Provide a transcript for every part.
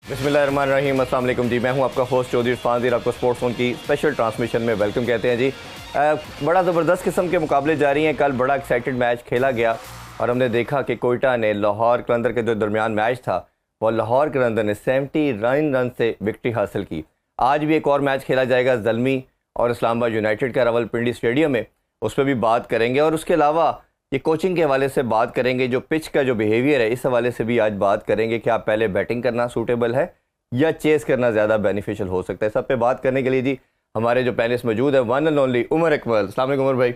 बिस्मिल्लाहिर्रहमानिर्रहीम, अस्सलाम वालेकुम जी। मैं हूं आपका होस्ट चौधरी इरफान ज़ीर। आपको स्पोर्ट्स ज़ोन की स्पेशल ट्रांसमिशन में वेलकम कहते हैं जी। बड़ा ज़बरदस्त किस्म के मुकाबले जारी हैं। कल बड़ा एक्साइटेड मैच खेला गया और हमने देखा कि कोयटा ने लाहौर कलंदर के जो दरमियान मैच था वो लाहौर कलंदर ने 79 रन से विक्ट्री हासिल की। आज भी एक और मैच खेला जाएगा ज़ल्मी और इस्लामाबाद यूनाइटेड का रावलपिंडी स्टेडियम में, उस पर भी बात करेंगे। और उसके अलावा ये कोचिंग के हवाले से बात करेंगे, जो पिच का जो बिहेवियर है इस हवाले से भी आज बात करेंगे। क्या पहले बैटिंग करना सूटेबल है या चेस करना ज़्यादा बेनिफिशियल हो सकता है। सब पे बात करने के लिए जी हमारे जो पैनलिस्ट मौजूद है, one and only Umar Iqbal. अस्सलाम वालेकुम उमर भाई,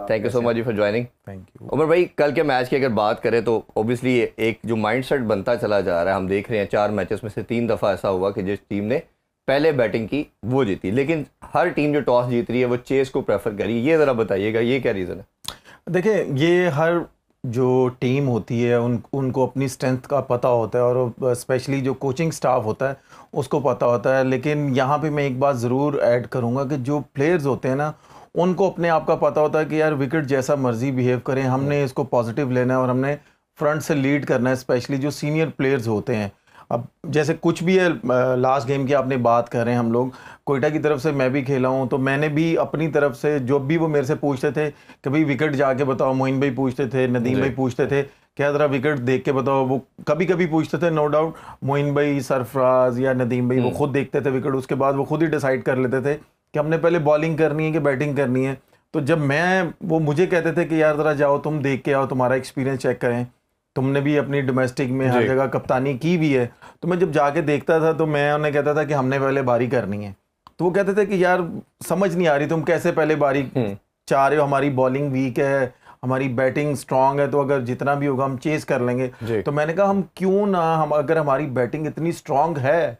thank you so much for joining. Thank you Umar भाई, कल के मैच की अगर बात करें तो ऑब्वियसली एक जो माइंडसेट बनता चला जा रहा है, हम देख रहे हैं 4 मैचेस में से 3 दफ़ा ऐसा हुआ कि जिस टीम ने पहले बैटिंग की वो जीती, लेकिन हर टीम जो टॉस जीत रही है वो चेस को प्रेफर करी। ये ज़रा बताइएगा, ये क्या रीज़न है? देखिए, ये हर जो टीम होती है उनको अपनी स्ट्रेंथ का पता होता है और स्पेशली जो कोचिंग स्टाफ होता है उसको पता होता है। लेकिन यहाँ पे मैं एक बात ज़रूर ऐड करूँगा कि जो प्लेयर्स होते हैं ना, उनको अपने आप का पता होता है कि यार विकेट जैसा मर्जी बिहेव करें, हमने इसको पॉजिटिव लेना है और हमने फ्रंट से लीड करना है। स्पेशली जो सीनियर प्लेयर्स होते हैं, अब जैसे कुछ भी है, लास्ट गेम की आपने बात कर रहे हैं, हम लोग कोयटा की तरफ से मैं भी खेला हूँ, तो मैंने भी अपनी तरफ से जो भी वो मेरे से पूछते थे कि भाई विकेट जाके बताओ, मोइन भाई पूछते थे, नदीम भाई पूछते थे क्या ज़रा विकेट देख के बताओ, वो कभी कभी पूछते थे, नो डाउट मोइन भाई, सरफराज या नदीम भाई वो खुद देखते थे विकेट, उसके बाद वो खुद ही डिसाइड कर लेते थे कि हमने पहले बॉलिंग करनी है कि बैटिंग करनी है। तो जब वो मुझे कहते थे कि यार ज़रा जाओ तुम देख के आओ, तुम्हारा एक्सपीरियंस चेक करें, तुमने भी अपनी डोमेस्टिक में हर जगह कप्तानी की भी है। तो मैं जब जाके देखता था तो मैं उन्हें कहता था कि हमने पहले बारी करनी है, तो वो कहते थे कि यार समझ नहीं आ रही तुम कैसे पहले बारी चाह रहे हो, हमारी बॉलिंग वीक है, हमारी बैटिंग स्ट्रांग है, तो अगर जितना भी होगा हम चेस कर लेंगे। तो मैंने कहा हम क्यों ना, हम अगर हमारी बैटिंग इतनी स्ट्रांग है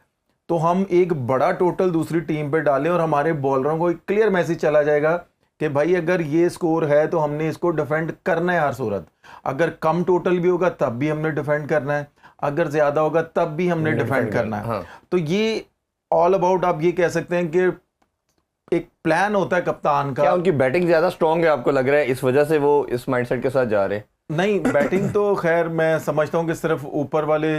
तो हम एक बड़ा टोटल दूसरी टीम पे डालें और हमारे बॉलरों को एक क्लियर मैसेज चला जाएगा कि भाई अगर ये स्कोर है तो हमने इसको डिफेंड करना है हर सूरत। अगर कम टोटल भी होगा तब भी हमने डिफेंड करना है, अगर ज्यादा होगा तब भी हमने डिफेंड करना है। हाँ। तो ये ऑल अबाउट आप ये कह सकते हैं कि एक प्लान होता है कप्तान का। क्या उनकी बैटिंग ज्यादा स्ट्रांग है आपको लग रहा है, इस वजह से वो इस माइंडसेट के साथ जा रहे हैं? नहीं, बैटिंग तो खैर मैं समझता हूँ कि सिर्फ ऊपर वाले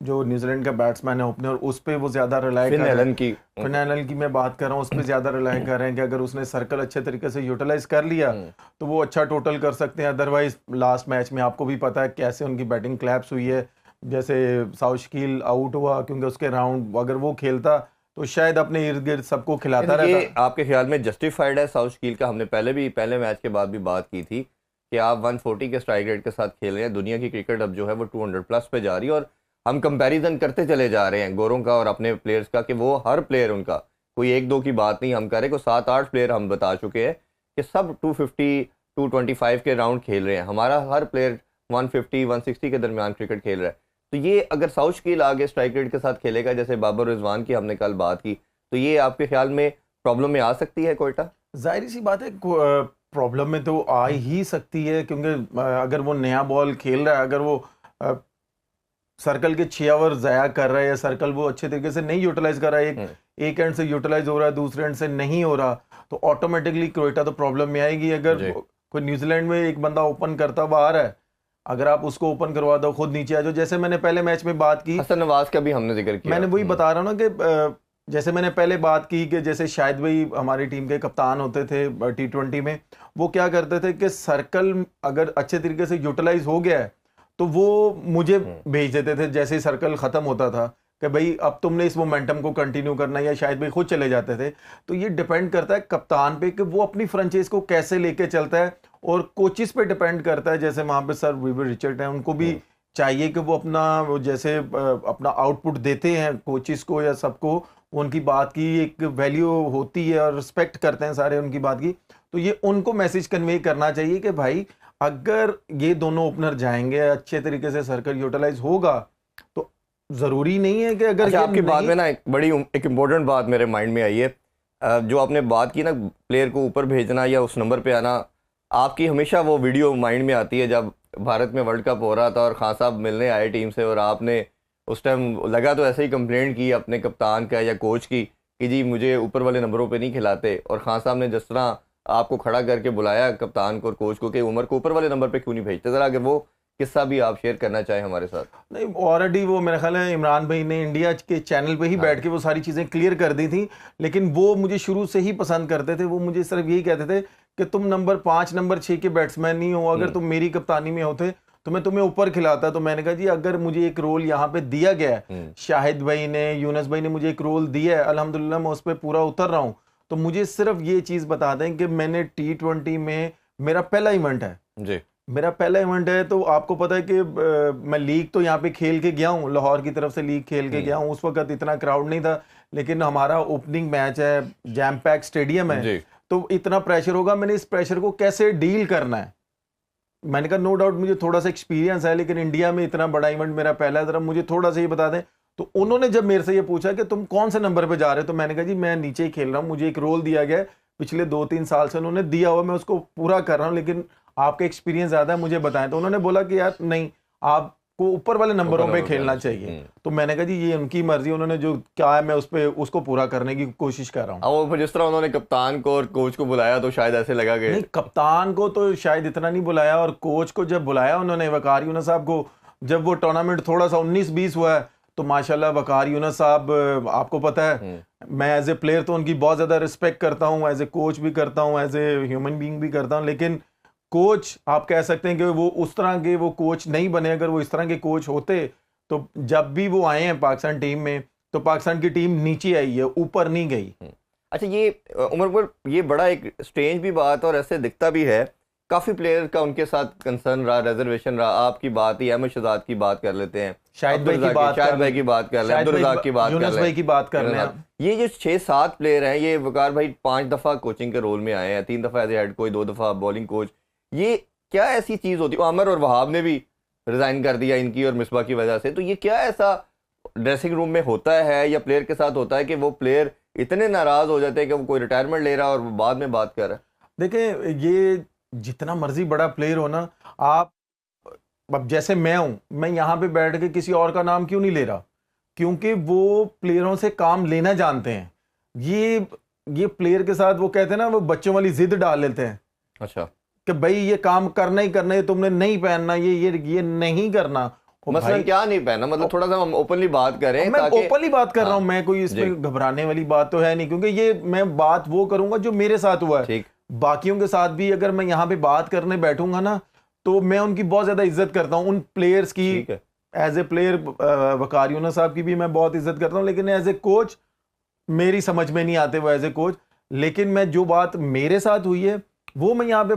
जो न्यूजीलैंड का बैट्समैन है ओपनर, उस पर वो ज्यादा रिलाई कर रहे हैं। फिन एलन की मैं बात कर रहा हूँ, उस पर ज्यादा रिलाई कर रहे हैं कि अगर उसने सर्कल अच्छे तरीके से यूटिलाइज कर लिया तो वो अच्छा टोटल कर सकते हैं। अदरवाइज लास्ट मैच में आपको भी पता है कैसे उनकी बैटिंग क्लैप्स हुई है, जैसे साउथ शकील आउट हुआ क्योंकि उसके राउंड अगर वो खेलता तो शायद अपने इर्द गिर्द सबको खिलाता रहता। आपके ख्याल में जस्टिफाइड है साउथ शकील का? हमने पहले मैच के बाद भी बात की थी कि आप 140 के स्ट्राइक रेट के साथ खेल रहे हैं। दुनिया की क्रिकेट अब जो है वो 200 प्लस पे जा रही है और हम कंपैरिजन करते चले जा रहे हैं गोरों का और अपने प्लेयर्स का कि वो हर प्लेयर उनका, कोई 1-2 की बात नहीं हम कर रहे, को 7-8 प्लेयर हम बता चुके हैं कि सब 250 225 के राउंड खेल रहे हैं। हमारा हर प्लेयर 150 160 के दरमियान क्रिकेट खेल रहा है। तो ये अगर साउथ शकील आगे स्ट्राइक रेट के साथ खेलेगा, जैसे बाबर रिजवान की हमने कल बात की, तो ये आपके ख्याल में प्रॉब्लम में आ सकती है कोयटा? जाहिर सी बात है प्रॉब्लम में तो आ ही सकती है, क्योंकि अगर वो नया बॉल खेल रहा है, अगर वो सर्कल के 6 ओवर ज़ाया कर रहा है या सर्कल वो अच्छे तरीके से नहीं यूटिलाइज कर रहा है, एक एंड से यूटिलाइज हो रहा है, दूसरे एंड से नहीं हो रहा, तो ऑटोमेटिकली क्रोएटा तो प्रॉब्लम में आएगी। अगर कोई न्यूजीलैंड में एक बंदा ओपन करता हुआ आ रहा है, अगर आप उसको ओपन करवा दो, खुद नीचे आ जाओ, जैसे मैंने पहले मैच में बात की, हसन नवाज का भी हमने जिक्र किया, मैंने वही बता रहा हूँ ना कि जैसे मैंने पहले बात की कि जैसे शायद भाई हमारी टीम के कप्तान होते थे T20 में, वो क्या करते थे कि सर्कल अगर अच्छे तरीके से यूटिलाइज हो गया है तो वो मुझे भेज देते थे जैसे ही सर्कल खत्म होता था कि भाई अब तुमने इस मोमेंटम को कंटिन्यू करना है, या शायद भाई खुद चले जाते थे। तो ये डिपेंड करता है कप्तान पे कि वो अपनी फ्रेंचाइज को कैसे लेके चलता है, और कोचिस पे डिपेंड करता है। जैसे वहां पे सर वीवर रिचर्ड हैं, उनको भी चाहिए कि वो जैसे अपना आउटपुट देते हैं कोचिस को या सबको, उनकी बात की एक वैल्यू होती है और रिस्पेक्ट करते हैं सारे उनकी बात की। तो ये उनको मैसेज कन्वे करना चाहिए कि भाई अगर ये दोनों ओपनर जाएंगे, अच्छे तरीके से सर्कल यूटिलाइज होगा, तो जरूरी नहीं है कि अगर आपकी बात में ना एक इम्पोर्टेंट बात मेरे माइंड में आई है, जो आपने बात की ना प्लेयर को ऊपर भेजना या उस नंबर पे आना, आपकी हमेशा वो वीडियो माइंड में आती है जब भारत में वर्ल्ड कप हो रहा था और खान साहब मिलने आए टीम से, और आपने उस टाइम लगा तो ऐसे ही कंप्लेंट की अपने कप्तान का या कोच की कि जी मुझे ऊपर वाले नंबरों पे नहीं खिलाते, और खान साहब ने जिस तरह आपको खड़ा करके बुलाया कप्तान को और कोच को कि उमर को ऊपर वाले नंबर पे क्यों नहीं भेजते, ज़रा अगर वो किस्सा भी आप शेयर करना चाहें हमारे साथ? नहीं, ऑलरेडी वो मेरा ख्याल है इमरान भाई ने इंडिया के चैनल पे ही बैठ के वो सारी चीज़ें क्लियर कर दी थी। लेकिन वो मुझे शुरू से ही पसंद करते थे। वो मुझे सिर्फ यही कहते थे कि तुम नंबर 5 नंबर 6 के बैट्समैन नहीं हो, अगर तुम मेरी कप्तानी में होते तो मैं तुम्हें ऊपर खिलाता। तो मैंने कहा जी अगर मुझे एक रोल यहाँ पे दिया गया है, शाहिद भाई ने, यूनुस भाई ने मुझे एक रोल दिया है, अल्हम्दुलिल्लाह मैं उस पर पूरा उतर रहा हूँ। तो मुझे सिर्फ ये चीज़ बता दें कि मैंने T20 में मेरा पहला इवेंट है जी, मेरा पहला इवेंट है। तो आपको पता है कि मैं लीग तो यहाँ पे खेल के गया हूँ, लाहौर की तरफ से लीग खेल के गया हूँ। उस वक्त इतना क्राउड नहीं था, लेकिन हमारा ओपनिंग मैच है, जैम पैक स्टेडियम है, तो इतना प्रेशर होगा, मैंने इस प्रेशर को कैसे डील करना है। मैंने कहा नो डाउट मुझे थोड़ा सा एक्सपीरियंस है, लेकिन इंडिया में इतना बड़ा इवेंट मेरा पहला है, जरा मुझे थोड़ा सा ये बता दें। तो उन्होंने जब मेरे से ये पूछा कि तुम कौन से नंबर पे जा रहे हो, तो मैंने कहा जी मैं नीचे ही खेल रहा हूँ, मुझे एक रोल दिया गया है, पिछले 2-3 साल से उन्होंने दिया हुआ, मैं उसको पूरा कर रहा हूँ, लेकिन आपका एक्सपीरियंस ज्यादा है, मुझे बताएं। तो उन्होंने बोला कि यार नहीं, आपको ऊपर वाले नंबरों पे खेलना चाहिए। तो मैंने कहा जी ये उनकी मर्जी, उन्होंने जो कहा है मैं उस पे उसको पूरा करने की कोशिश कर रहा हूँ। अब जिस तरह उन्होंने कप्तान को और कोच को बुलाया तो शायद ऐसे लगा कि नहीं, कप्तान को तो शायद इतना नहीं बुलाया, और कोच को जब बुलाया उन्होंने, वकार यूनुस साहब को, जब वो टूर्नामेंट थोड़ा सा 19-20 हुआ है, तो माशाल्लाह वकार यूनुस साहब, आपको पता है मैं एज ए प्लेयर तो उनकी बहुत ज़्यादा रिस्पेक्ट करता हूँ, एज ए कोच भी करता हूँ, एज ए ह्यूमन बीइंग भी करता हूँ, लेकिन कोच आप कह सकते हैं कि वो उस तरह के वो कोच नहीं बने। अगर वो इस तरह के कोच होते तो जब भी वो आए हैं पाकिस्तान टीम में, तो पाकिस्तान की टीम नीचे आई है, ऊपर नहीं गई। अच्छा, ये उमर पर ये बड़ा एक स्ट्रेंज भी बात और ऐसे दिखता भी है, काफ़ी प्लेयर का उनके साथ कंसर्न रहा, रिजर्वेशन रहा। आपकी बात ही अहमद शहजाद की बात कर लेते हैं, शाहिद भाई की बात कर लें, अब्दुल रज़ाक की बात कर यूनुस भाई की बात कर लें। ये जो 6-7 प्लेयर हैं, ये वकार भाई 5 दफ़ा कोचिंग के रोल में आए हैं, 3 दफ़ा एज ए हेड कोच, 2 दफ़ा बॉलिंग कोच। ये क्या ऐसी चीज़ होती है? आमिर और वहाब ने भी रिज़ाइन कर दिया इनकी और मिसबा की वजह से। तो ये क्या ऐसा ड्रेसिंग रूम में होता है या प्लेयर के साथ होता है कि वो प्लेयर इतने नाराज़ हो जाते हैं कि वो कोई रिटायरमेंट ले रहा है और बाद में बात कर रहा है? देखें, ये जितना मर्जी बड़ा प्लेयर हो ना, आप अब जैसे मैं हूं, मैं यहाँ पे बैठ के किसी और का नाम क्यों नहीं ले रहा? क्योंकि वो प्लेयरों से काम लेना जानते हैं। ये प्लेयर के साथ वो कहते हैं ना, वो बच्चों वाली जिद डाल लेते हैं। अच्छा, कि भाई ये काम करना ही करना है, तुमने नहीं पहनना, ये नहीं करना। मसलन क्या नहीं पहना, मतलब थोड़ा सा हम ओपनली बात करें। मैं ओपनली बात कर रहा हूँ, मैं कोई इसमें घबराने वाली बात तो है नहीं, क्योंकि ये मैं बात वो करूंगा जो मेरे साथ हुआ है। बाकियों के साथ भी अगर मैं यहाँ पे बात करने बैठूंगा ना, तो मैं उनकी बहुत ज्यादा इज्जत करता हूँ, उन प्लेयर्स की। एज ए प्लेयर वकार यूनुस साहब की भी मैं बहुत इज्जत करता हूँ, लेकिन एज ए कोच मेरी समझ में नहीं आते वो एज ए कोच। लेकिन मैं जो बात मेरे साथ हुई है वो मैं यहाँ पे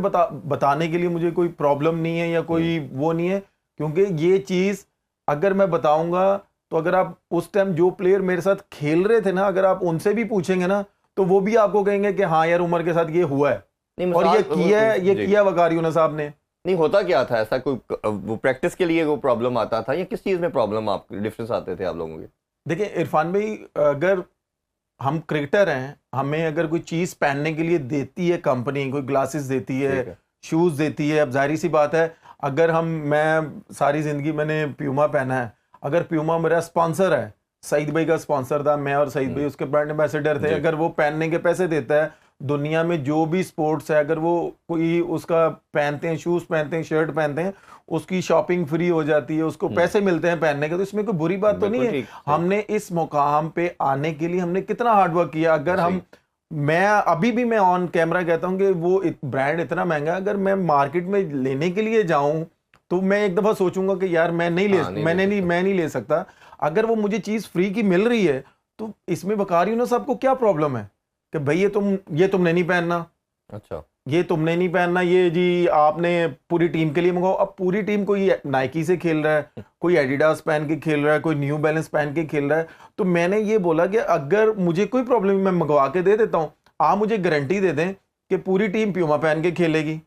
बताने के लिए मुझे कोई प्रॉब्लम नहीं है या कोई वो नहीं है, क्योंकि ये चीज़ अगर मैं बताऊंगा तो अगर आप उस टाइम जो प्लेयर मेरे साथ खेल रहे थे ना, अगर आप उनसे भी पूछेंगे ना, तो वो भी आपको कहेंगे कि हाँ यार उमर के साथ ये हुआ है और ये किया वकार यूनुस साहब ने। नहीं होता क्या था ऐसा, कोई वो प्रैक्टिस के लिए वो प्रॉब्लम आता था या किस चीज़ में प्रॉब्लम आप डिफरेंस आते थे आप लोगों के? देखिए इरफान भाई, अगर हम क्रिकेटर हैं, हमें अगर कोई चीज़ पहनने के लिए देती है कंपनी, कोई ग्लासेस देती है, शूज़ देती है, अब जाहिर सी बात है, अगर मैं सारी ज़िंदगी मैंने प्यूमा पहना है, अगर प्यूमा मेरा स्पॉन्सर है, सईद भाई का स्पॉन्सर था, मैं और सईद भाई उसके ब्रांड एम्बेसडर थे, अगर वो पहनने के पैसे देता है, दुनिया में जो भी स्पोर्ट्स है, अगर वो कोई उसका पहनते हैं, शूज़ पहनते हैं, शर्ट पहनते हैं, उसकी शॉपिंग फ्री हो जाती है, उसको पैसे मिलते हैं पहनने के, तो इसमें कोई बुरी बात तो नहीं है। हमने इस मुकाम पे आने के लिए हमने कितना हार्डवर्क किया। अगर मैं अभी भी मैं ऑन कैमरा कहता हूं कि वो ब्रांड इतना महंगा है, अगर मैं मार्केट में लेने के लिए जाऊं तो मैं एक दफा सोचूंगा कि यार मैं नहीं ले सकता। अगर वो मुझे चीज फ्री की मिल रही है तो इसमें वकार यूनुस साहब को क्या प्रॉब्लम है कि भाई ये तुमने नहीं पहनना, अच्छा ये तुमने नहीं पहनना, ये जी आपने पूरी टीम के लिए मंगाओ। अब पूरी टीम कोई नाइकी से खेल रहा है, कोई एडिडास पहन के खेल रहा है, कोई न्यू बैलेंस पहन के खेल रहा है, तो मैंने ये बोला कि अगर मुझे कोई प्रॉब्लम मैं मंगवा के दे देता हूँ, आप मुझे गारंटी दे दें कि पूरी टीम प्यूमा पहन के खेलेगी।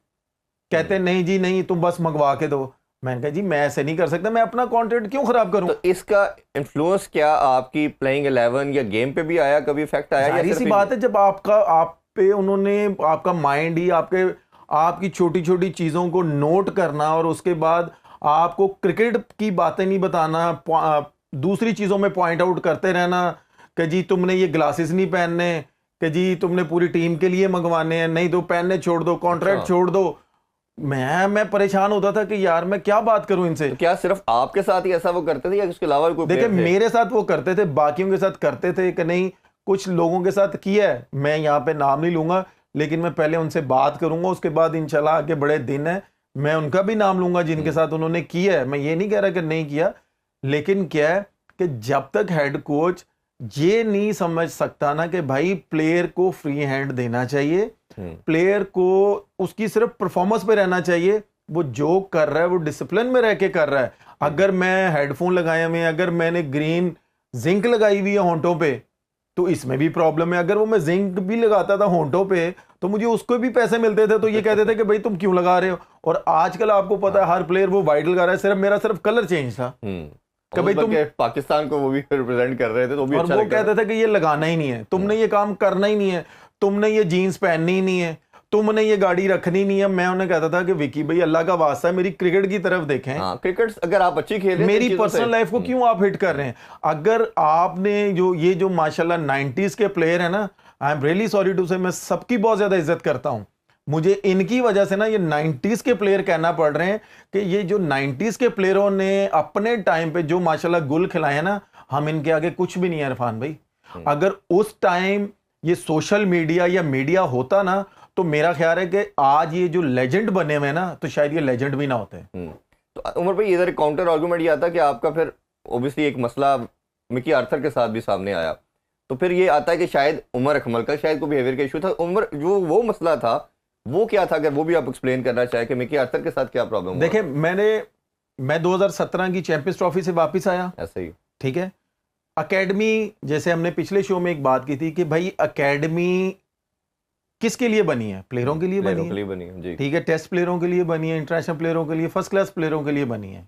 कहते हैं नहीं जी नहीं, तुम बस मंगवा के दो। मैंने कहा जी मैं ऐसे नहीं कर सकता, मैं अपना कॉन्ट्रैक्ट क्यों खराब करूं? तो इसका इन्फ्लुएंस क्या आपकी प्लेइंग 11 या गेम पे भी आया, कभी इफेक्ट आया? जाहिर सी बात है, जब आप पे उन्होंने आपका माइंड ही आपकी छोटी छोटी चीजों को नोट करना और उसके बाद आपको क्रिकेट की बातें नहीं बताना, दूसरी चीजों में पॉइंट आउट करते रहना कि जी तुमने ये ग्लासेस नहीं पहनने, कि जी तुमने पूरी टीम के लिए मंगवाने हैं, नहीं तो पहनने छोड़ दो, कॉन्ट्रैक्ट छोड़ दो। मैं परेशान होता था कि यार मैं क्या बात करूं इनसे। तो क्या सिर्फ आपके साथ ही ऐसा वो करते थे या उसके अलावा भी कोई देखिए player थे? मेरे साथ वो करते थे, बाकियों के साथ करते थे कि नहीं, कुछ लोगों के साथ किया है, मैं यहाँ पे नाम नहीं लूंगा, लेकिन मैं पहले उनसे बात करूंगा, उसके बाद इंशाल्लाह आगे बड़े दिन है मैं उनका भी नाम लूंगा जिनके साथ उन्होंने किया है। मैं ये नहीं कह रहा कि नहीं किया, लेकिन क्या है कि जब तक हेड कोच ये नहीं समझ सकता ना कि भाई प्लेयर को फ्री हैंड देना चाहिए, प्लेयर को उसकी सिर्फ परफॉर्मेंस पे रहना चाहिए, वो जो कर रहा है वो डिसिप्लिन में रह के कर रहा है। अगर मैं हेडफोन लगाया हुए, अगर मैंने ग्रीन जिंक लगाई हुई है होंठों पे, तो इसमें भी प्रॉब्लम है। अगर वो मैं जिंक भी लगाता था होंठों पे तो मुझे उसको भी पैसे मिलते थे, तो ये कहते थे कि भाई तुम क्यों लगा रहे हो। और आजकल आपको पता है हर प्लेयर वो वाइट लगा रहा है, सिर्फ कलर चेंज था कि भाई तुम पाकिस्तान को वो भी रिप्रेजेंट कर रहे थे तो भी और अच्छा वो लगता कहते थे कि ये लगाना ही नहीं है, तुमने ये काम करना ही नहीं है, तुमने ये जीन्स पहननी ही नहीं है, तुमने ये गाड़ी रखनी नहीं है। मैं उन्हें कहता था कि विकी भाई अल्लाह का वास्ता है मेरी क्रिकेट की तरफ देखें। क्रिकेट अगर आप अच्छी खेल रहे हैं मेरी पर्सनल लाइफ को क्यों आप हिट कर रहे हैं। अगर आपने जो माशाल्लाह 90s के प्लेयर है ना, I am really sorry to say, मैं सबकी बहुत ज्यादा इज्जत करता हूं, मुझे इनकी वजह से ना ये 90s के प्लेयर कहना पड़ रहे हैं कि ये जो 90s के प्लेयरों ने अपने टाइम पे जो माशाल्लाह गुल खिलाए ना, हम इनके आगे कुछ भी नहीं है इरफान भाई। अगर उस टाइम ये सोशल मीडिया या मीडिया होता ना, तो मेरा ख्याल है कि आज ये जो लेजेंड बने हुए ना, तो शायद ये लेजेंड भी ना होते। तो उमर भाई इधर काउंटर आर्गुमेंट ये आता कि आपका फिर ओब्वियसली एक मसला मिकी आर्थर के साथ भी सामने आया, तो फिर ये आता है कि शायद उमर अकमल का शायद कोई बिहेवियर का इशू था। उमर जो वो मसला था वो क्या था, अगर वो भी आप एक्सप्लेन करना चाहे कि मिकी आर्थर के साथ क्या प्रॉब्लम हुआ? देखिए मैं 2017 की चैंपियंस ट्रॉफी से वापस आया, ऐसे ही ठीक है। अकेडमी, जैसे हमने पिछले शो में एक बात की थी कि भाई अकेडमी किसके लिए बनी है, प्लेयरों के लिए बनी है जी, ठीक है, टेस्ट प्लेयरों के लिए बनी है, इंटरनेशनल प्लेयरों के लिए, फर्स्ट क्लास प्लेयरों के लिए बनी है,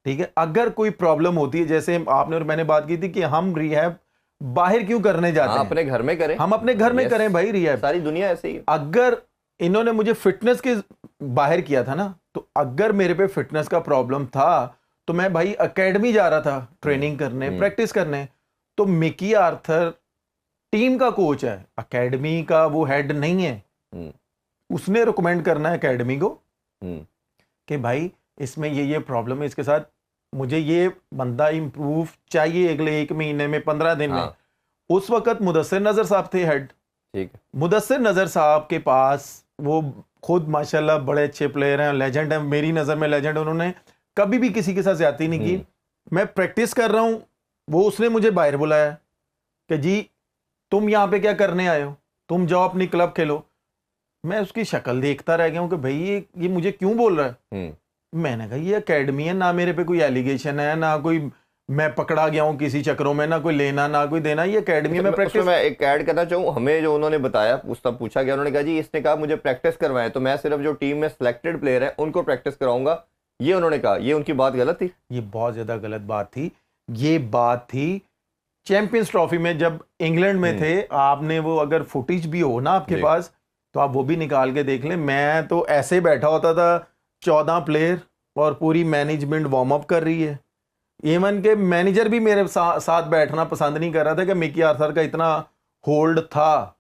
ठीक है। अगर कोई प्रॉब्लम होती है, जैसे आपने और मैंने बात की थी कि हम रिहैब बाहर क्यों करने जाते हैं, अपने घर में करें, हम अपने घर में करें भाई रिहैब, सारी दुनिया ऐसे ही। अगर इन्होंने मुझे फिटनेस के बाहर किया था ना, तो अगर मेरे पे फिटनेस का प्रॉब्लम था तो मैं भाई अकेडमी जा रहा था ट्रेनिंग करने, प्रैक्टिस करने। तो मिकी आर्थर टीम का कोच है, अकेडमी का वो हेड नहीं है। उसने रिकमेंड करना है अकेडमी को कि भाई इसमें ये प्रॉब्लम है इसके साथ, मुझे ये बंदा इंप्रूव चाहिए अगले 1 महीने में, 15 दिन में। उस वक्त मुदस्सिर नजर साहब थे हेड, ठीक है। मुदस्सिर नजर साहब के पास वो खुद माशाल्लाह बड़े अच्छे प्लेयर हैं, लेजेंड है, मेरी नजर में लेजेंड। उन्होंने कभी भी किसी के साथ ज्यादती नहीं की। मैं प्रैक्टिस कर रहा हूं, वो उसने मुझे बाहर बुलाया कि जी तुम यहाँ पे क्या करने आए हो, तुम जाओ अपनी क्लब खेलो। मैं उसकी शक्ल देखता रह गया हूँ कि भाई ये मुझे क्यों बोल रहा है। मैंने कहा ये अकेडमी है, ना मेरे पे कोई एलिगेशन है, ना कोई मैं पकड़ा गया हूँ किसी चक्रों में, ना कोई लेना ना कोई देना, ये अकेडमी में प्रैक्टिस। मैं एक ऐड करना चाहूँ, हमें जो उन्होंने बताया उसका पूछा गया, उन्होंने कहा जी इसने कहा मुझे प्रैक्टिस करवाएं, तो मैं सिर्फ जो टीम में सिलेक्टेड प्लेयर है उनको प्रैक्टिस कराऊंगा, ये उन्होंने कहा। ये उनकी बात गलत थी, ये बहुत ज्यादा गलत बात थी। ये बात थी चैंपियंस ट्रॉफी में जब इंग्लैंड में थे, आपने वो अगर फुटेज भी हो ना आपके पास तो आप वो भी निकाल के देख लें। मैं तो ऐसे बैठा होता था, 14 प्लेयर और पूरी मैनेजमेंट वार्म अप कर रही है। इवन के मैनेजर भी मेरे साथ बैठना पसंद नहीं कर रहा था कि मिकी आर्थर का इतना होल्ड था।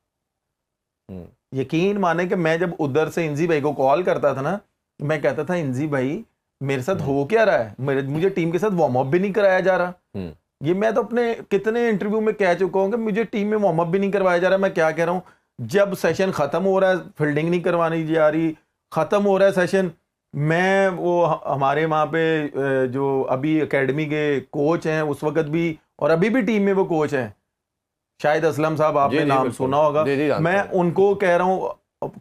यकीन माने कि मैं जब उधर से इंजी भाई को कॉल करता था ना, मैं कहता था इंजी भाई मेरे साथ हो क्या रहा है, मुझे टीम के साथ वार्म अप भी नहीं कराया जा रहा। ये मैं तो अपने कितने इंटरव्यू में कह चुका हूं कि मुझे टीम में वार्म अप भी नहीं करवाया जा रहा। मैं क्या कह रहा हूं, जब सेशन खत्म हो रहा है, फील्डिंग नहीं करवानी जा रही, खत्म हो रहा है सेशन, मैं वो हमारे वहाँ पे जो अभी एकेडमी के कोच हैं उस वक्त भी और अभी भी टीम में वो कोच हैं, शायद असलम साहब, आपने नाम सुना होगा। मैं उनको कह रहा हूँ,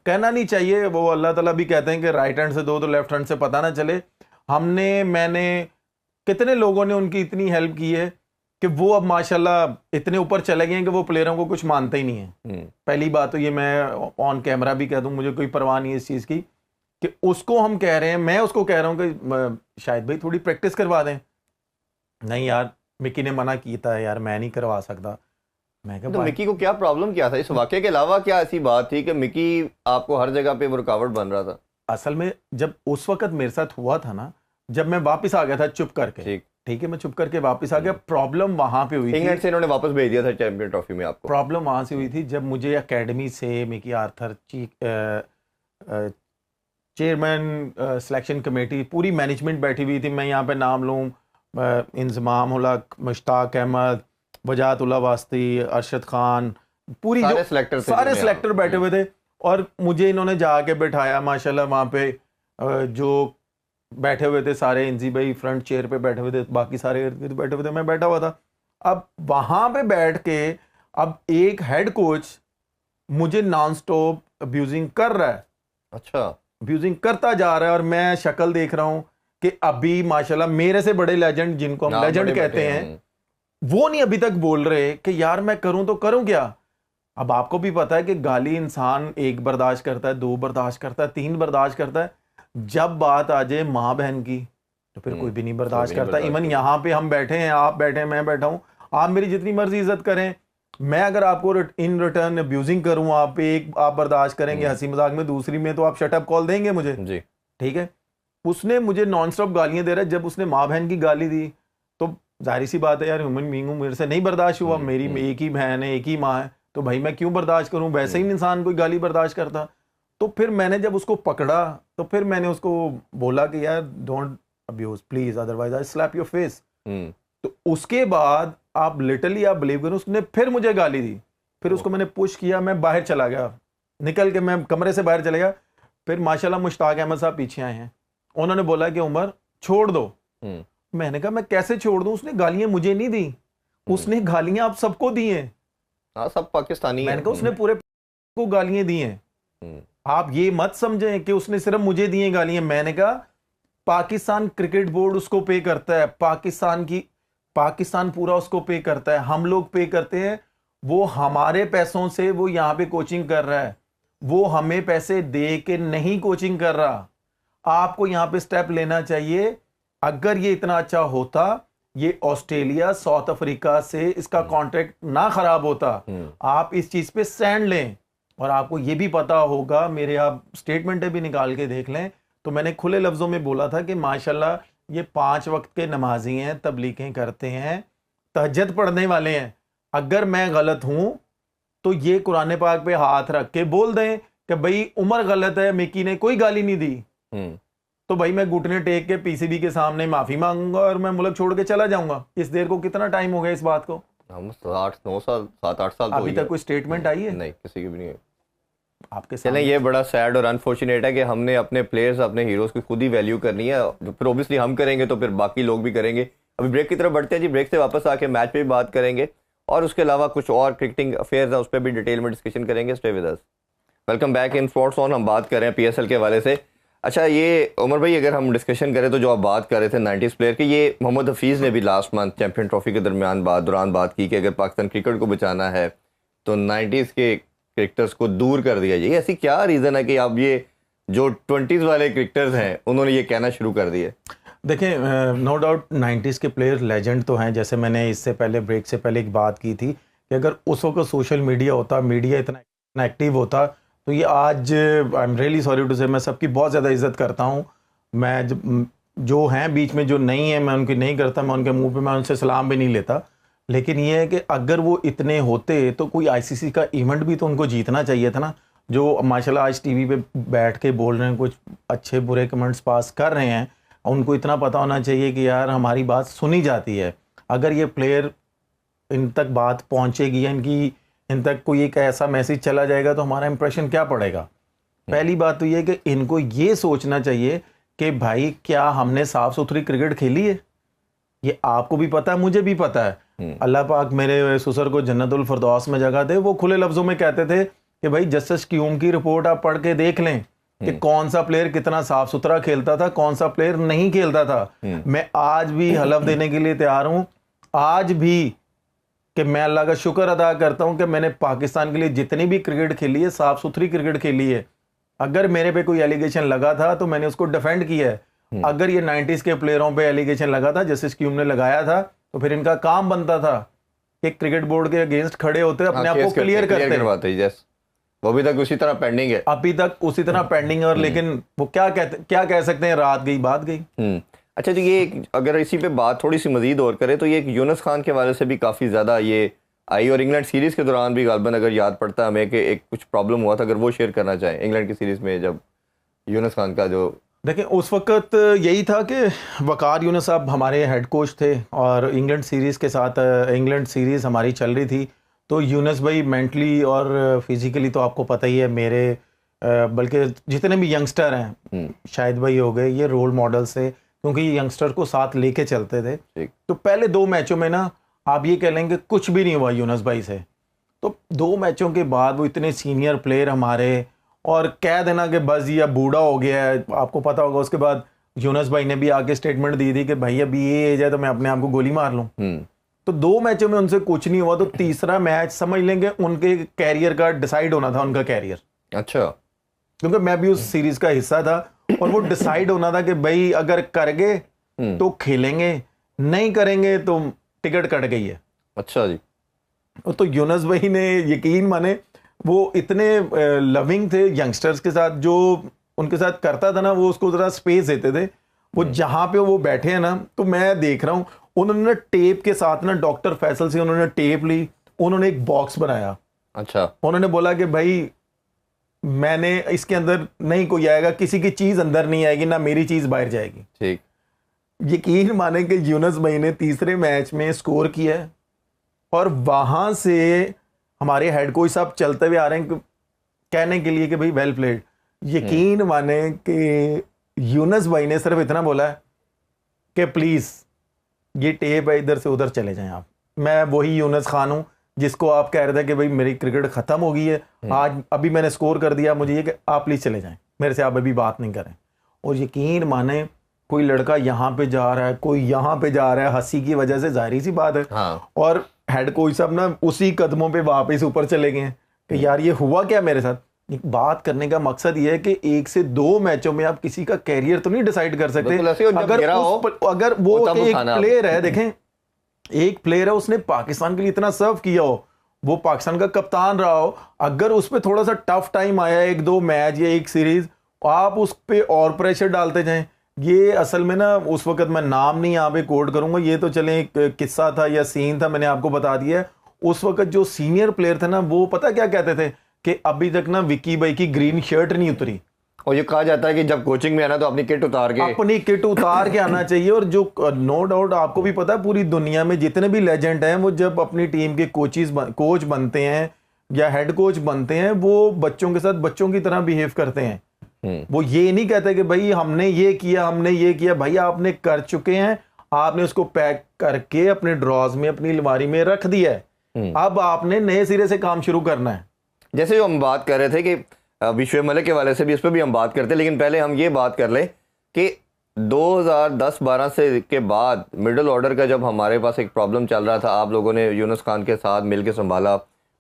कहना नहीं चाहिए, वो अल्लाह ताला भी कहते हैं कि राइट हैंड से दो तो लेफ्ट हैंड से पता ना चले। मैंने कितने लोगों ने उनकी इतनी हेल्प की है कि वो अब माशाल्लाह इतने ऊपर चले गए हैं कि वो प्लेयरों को कुछ मानते ही नहीं है। पहली बात तो ये मैं ऑन कैमरा भी कह दूं, मुझे कोई परवाह नहीं है इस चीज़ की कि उसको हम कह रहे हैं, मैं उसको कह रहा हूं कि शायद भाई थोड़ी प्रैक्टिस करवा दें। नहीं यार, मिकी ने मना किया था यार, मैं नहीं करवा सकता। मैं तो मिकी को क्या प्रॉब्लम क्या था इस वाकये के अलावा? क्या ऐसी बात थी कि मिकी आपको हर जगह पे वो रुकावट बन रहा था? असल में जब उस वक्त मेरे साथ हुआ था ना, जब मैं वापस आ गया था चुप करके, ठीक है, मैं चुप करके वापस आ गया। प्रॉब्लम वहां पे हुई थी, इंग्लैंड से इन्होंने वापस भेज दिया था चैंपियन ट्रॉफी में आपको। प्रॉब्लम वहां से हुई थी जब मुझे एकेडमी से Mickey Arthur chairman selection committee पूरी मैनेजमेंट बैठी हुई थी। मैं यहाँ पे नाम लूँ, इंजमाम उलक, मुश्ताक अहमद, वजातुल्लाह वास्ती, अरशद खान, पूरी सारे जो सिलेक्टर थे सारे जिन्हें सिलेक्टर बैठे हुए थे। और मुझे इन्होंने जाके बैठाया माशाल्लाह वहाँ पे, जो बैठे हुए थे सारे, इंजी भाई फ्रंट चेयर पे बैठे हुए थे, बाकी सारे इर्द गिर्द बैठे हुए थे, मैं बैठा हुआ था। अब वहाँ पे बैठ के अब एक हेड कोच मुझे नॉन स्टॉप अब्यूजिंग कर रहा है, अच्छा, अब्यूजिंग करता जा रहा है। और मैं शक्ल देख रहा हूँ कि अभी माशाल्लाह मेरे से बड़े लेजेंड, जिनको हम नाम लेजेंड बड़े कहते बैठे हैं, वो नहीं अभी तक बोल रहे कि यार मैं करूं तो करूं क्या। अब आपको भी पता है कि गाली इंसान एक बर्दाश्त करता है, दो बर्दाश्त करता है, तीन बर्दाश्त करता है, जब बात आ जाए माँ बहन की तो फिर कोई भी नहीं बर्दाश्त करता। इवन यहाँ पे हम बैठे हैं, आप बैठे हैं, मैं बैठा हूँ, आप मेरी जितनी मर्जी इज्जत करें, मैं अगर आपको इन रिटर्न अब्यूजिंग करूं, आप एक आप बर्दाश्त करेंगे हंसी मजाक में, दूसरी में तो आप शट अप कॉल देंगे मुझे जी। ठीक है। उसने मुझे नॉन स्टॉप गालियां दे रहा है। जब उसने माँ बहन की गाली दी तो जाहिर सी बात है यार, ह्यूमन बीइंग हूं, मेरे से नहीं बर्दाश्त हुआ। मेरी एक ही बहन है, एक ही माँ है, तो भाई मैं क्यों बर्दाश्त करूं। वैसे ही इंसान कोई गाली बर्दाश्त करता। तो फिर मैंने जब उसको पकड़ा तो फिर मैंने उसको बोला कि यार don't abuse please, otherwise I slap your face. तो उसके बाद आप लिटरली आप बिलीव करो, उसने फिर मुझे गाली दी। फिर उसको मैंने पुश किया, मैं बाहर चला गया, निकल के मैं कमरे से बाहर चला गया। फिर माशाल्लाह मुश्ताक अहमद साहब पीछे आए हैं, उन्होंने बोला कि उमर छोड़ दो। मैंने कहा मैं कैसे छोड़ दूं, उसने गालियां मुझे नहीं दी, उसने गालियां आप सबको दी हैं। हाँ, सब पाकिस्तानी मैंने कहा उसने पूरे को गालियां दी हैं, आप ये मत समझें कि उसने सिर्फ मुझे दी हैं गालियां। मैंने कहा पाकिस्तान क्रिकेट बोर्ड उसको पे करता है, पाकिस्तान पूरा उसको पे करता है, हम लोग पे करते हैं, वो हमारे पैसों से वो यहाँ पे कोचिंग कर रहा है, वो हमें पैसे दे के नहीं कोचिंग कर रहा। आपको यहाँ पे स्टेप लेना चाहिए। अगर ये इतना अच्छा होता, ये ऑस्ट्रेलिया साउथ अफ्रीका से इसका कॉन्ट्रैक्ट ना खराब होता। आप इस चीज पे स्टैंड लें। और आपको ये भी पता होगा, मेरे आप स्टेटमेंटें भी निकाल के देख लें, तो मैंने खुले लफ्जों में बोला था कि माशाल्लाह ये 5 वक्त के नमाजी हैं, तबलीगें करते हैं, तहज्जुद पढ़ने वाले हैं। अगर मैं गलत हूं तो ये कुरान पाक पे हाथ रख के बोल दें कि भाई उमर गलत है, मिकी ने कोई गाली नहीं दी, तो भाई मैं घुटने टेक के पीसीबी के सामने माफी मांगूंगा और मैं मुल्क छोड़ के चला जाऊंगा। इस देर को कितना टाइम हो गया इस बात को? हम 8-9 साल, 7-8 साल अभी तक कोई स्टेटमेंट आई है? नहीं, किसी की भी नहीं है। आपके चलें, ये बड़ा सैड और अनफॉर्चुनेट है कि हमने अपने प्लेयर्स, अपने हीरोज की खुद ही वैल्यू करनी है। फिर ओबियसली हम करेंगे तो फिर बाकी लोग भी करेंगे। अभी ब्रेक की तरफ बढ़ते हैं जी, ब्रेक से वापस आके मैच पे भी बात करेंगे और उसके अलावा कुछ और क्रिकेटिंग अफेयर्स हैं उस पर भी डिटेल में डिस्कशन करेंगे। Stay with us. Welcome back in sports on. हम बात कर रहे हैं पीएसएल के हवाले से। अच्छा, ये उमर भाई, अगर हम डिस्कशन करें तो जो आप बात कर रहे थे 90s प्लेयर की, ये मोहम्मद हफीज़ ने भी लास्ट मंथ चैंपियन ट्रॉफी के दौरान बात की कि अगर पाकिस्तान क्रिकेट को बचाना है तो 90s के क्रिकेटर्स को दूर कर दिया जाए। ऐसी क्या रीज़न है कि अब ये जो 20s वाले क्रिकेटर्स हैं उन्होंने ये कहना शुरू कर दिया? देखें, नो डाउट 90s के प्लेयर लेजेंड तो हैं। जैसे मैंने इससे पहले ब्रेक से पहले एक बात की थी कि अगर उस वक्त सोशल मीडिया होता, मीडिया इतना एक्टिव होता, तो ये आज, I am really sorry to say, मैं सबकी बहुत ज़्यादा इज्जत करता हूँ। मैं जो हैं बीच में, जो नहीं है, मैं उनकी नहीं करता, मैं उनके मुंह पे मैं उनसे सलाम भी नहीं लेता। लेकिन ये है कि अगर वो इतने होते तो कोई आईसीसी का इवेंट भी तो उनको जीतना चाहिए था ना। जो माशाल्लाह आज टीवी पे बैठ के बोल रहे हैं, कुछ अच्छे बुरे कमेंट्स पास कर रहे हैं, उनको इतना पता होना चाहिए कि यार हमारी बात सुनी जाती है। अगर ये प्लेयर इन तक बात पहुंचेगी या इन तक कोई एक ऐसा मैसेज चला जाएगा तो हमारा इंप्रेशन क्या पड़ेगा? पहली बात तो ये कि इनको ये सोचना चाहिए कि भाई क्या हमने साफ सुथरी क्रिकेट खेली है? ये आपको भी पता है, मुझे भी पता है। अल्लाह पाक मेरे ससुर को जन्नतुल फिरदौस में जगह दे। वो खुले लफ्जों में कहते थे कि भाई जस्टिस क्यूम की रिपोर्ट आप पढ़ के देख लें कि कौन सा प्लेयर कितना साफ सुथरा खेलता था, कौन सा प्लेयर नहीं खेलता था। मैं आज भी हलफ देने के लिए तैयार हूं, आज भी, कि मैं अल्लाह का शुक्र अदा करता हूं कि मैंने पाकिस्तान के लिए जितनी भी क्रिकेट खेली है, साफ सुथरी क्रिकेट खेली है। अगर मेरे पे कोई एलिगेशन लगा था तो मैंने उसको डिफेंड किया है। अगर ये 90s के प्लेयरों पे एलिगेशन लगा था, जस्टिस क्यूम ने लगाया था, तो फिर इनका काम बनता था कि क्रिकेट बोर्ड के अगेंस्ट खड़े होते, अपने आप को क्लियर करते। वो अभी तक उसी तरह पेंडिंग है, अभी तक उसी तरह पेंडिंग है। और लेकिन वो क्या कह सकते हैं, रात गई बात गई। अच्छा, तो ये अगर इसी पे बात थोड़ी सी मजीद और करें तो ये यूनुस खान के वाले से भी काफ़ी ज़्यादा ये आई, और इंग्लैंड सीरीज़ के दौरान भी गालबन अगर याद पड़ता है हमें कि एक कुछ प्रॉब्लम हुआ था, अगर वो शेयर करना चाहें इंग्लैंड की सीरीज़ में जब यूनुस खान का जो देखिए उस वक्त यही था कि वकार यूनुस साहब हमारे हेड कोच थे और इंग्लैंड सीरीज़ के साथ इंग्लैंड सीरीज़ हमारी चल रही थी, तो यूनुस भाई मेंटली और फिज़िकली तो आपको पता ही है मेरे बल्कि जितने भी यंगस्टर हैं शाहिद भाई हो गए, ये रोल मॉडल्स थे क्योंकि ये यंगस्टर को साथ लेके चलते थे। तो पहले 2 मैचों में ना आप ये कह लेंगे कुछ भी नहीं हुआ यूनुस भाई से, तो 2 मैचों के बाद वो इतने सीनियर प्लेयर हमारे और कह देना कि बस ये बूढ़ा हो गया है, आपको पता होगा। उसके बाद यूनुस भाई ने भी आके स्टेटमेंट दी थी कि भाई अभी ये एज है तो मैं अपने आप को गोली मार लूं। तो 2 मैचों में उनसे कुछ नहीं हुआ, तो तीसरा मैच समझ लेंगे उनके कैरियर का डिसाइड होना था, उनका कैरियर। अच्छा, क्योंकि मैं भी उस सीरीज का हिस्सा था और वो डिसाइड होना था कि भाई अगर कर गए तो खेलेंगे, नहीं करेंगे तो टिकट कट गई है। अच्छा जी। तो यूनुस भाई ने यकीन माने वो इतने लविंग थे यंगस्टर्स के साथ, जो उनके साथ करता था ना वो उसको जरा स्पेस देते थे। वो जहां पे वो बैठे हैं ना, तो मैं देख रहा हूं उन्होंने टेप के साथ ना डॉक्टर फैसल से उन्होंने टेप ली, उन्होंने एक बॉक्स बनाया। अच्छा, उन्होंने बोला कि भाई मैंने इसके अंदर नहीं कोई आएगा, किसी की चीज अंदर नहीं आएगी, ना मेरी चीज बाहर जाएगी। ठीक। यकीन माने कि यूनुस भाई ने तीसरे मैच में स्कोर किया है और वहां से हमारे हेड कोच साहब चलते हुए आ रहे हैं कहने के लिए कि भाई वेल प्लेड। यकीन माने कि यूनुस भाई ने सिर्फ इतना बोला है कि प्लीज ये टेप है इधर से उधर चले जाएं आप। मैं वही यूनुस खान हूं जिसको आप कह रहे थे कि भाई मेरी क्रिकेट खत्म हो गई है, आज अभी मैंने स्कोर कर दिया, मुझे ये कि आप प्लीज चले जाएं, मेरे से आप अभी बात नहीं करें। और यकीन माने कोई लड़का यहाँ पे जा रहा है, कोई यहाँ पे जा रहा है, हंसी की वजह से जाहिर सी बात है। हाँ। और हेड कोच साहब ना उसी कदमों पे वापस ऊपर चले गए कि यार ये हुआ क्या मेरे साथ। एक बात करने का मकसद ये है कि 1 से 2 मैचों में आप किसी का कैरियर तो नहीं डिसाइड कर सकते। अगर वो एक प्लेयर है, देखें एक प्लेयर है उसने पाकिस्तान के लिए इतना सर्व किया हो, वो पाकिस्तान का कप्तान रहा हो, अगर उस पर थोड़ा सा टफ टाइम आया 1-2 मैच या एक सीरीज, आप उस पर और प्रेशर डालते जाएं। ये असल में ना उस वक्त मैं नाम नहीं यहाँ पे कोट करूंगा, ये तो चले एक किस्सा था या सीन था, मैंने आपको बता दिया है। उस वक्त जो सीनियर प्लेयर थे ना वो पता क्या कहते थे कि अभी तक ना विक्की भाई की ग्रीन शर्ट नहीं उतरी। और ये कहा जाता है कि जब कोचिंग में आना तो अपनी किट उतार के आना चाहिए। और जो नो डाउट आपको भी पता है पूरी दुनिया में जितने भी लेजेंड हैं वो जब अपनी टीम के कोच बनते हैं या हेड कोच बनते हैं वो बच्चों के साथ बच्चों की तरह बिहेव करते हैं। वो ये नहीं कहते कि भाई हमने ये किया, भाई आपने कर चुके हैं, आपने उसको पैक करके अपने ड्रॉज में अपनी अलमारी में रख दिया है, अब आपने नए सिरे से काम शुरू करना है। जैसे जो हम बात कर रहे थे कि विश्व मलिक के वाले से भी इस पर भी हम बात करते हैं, लेकिन पहले हम ये बात कर लें कि 2010-12 से के बाद मिडिल ऑर्डर का जब हमारे पास एक प्रॉब्लम चल रहा था, आप लोगों ने यूनुस खान के साथ मिलकर संभाला,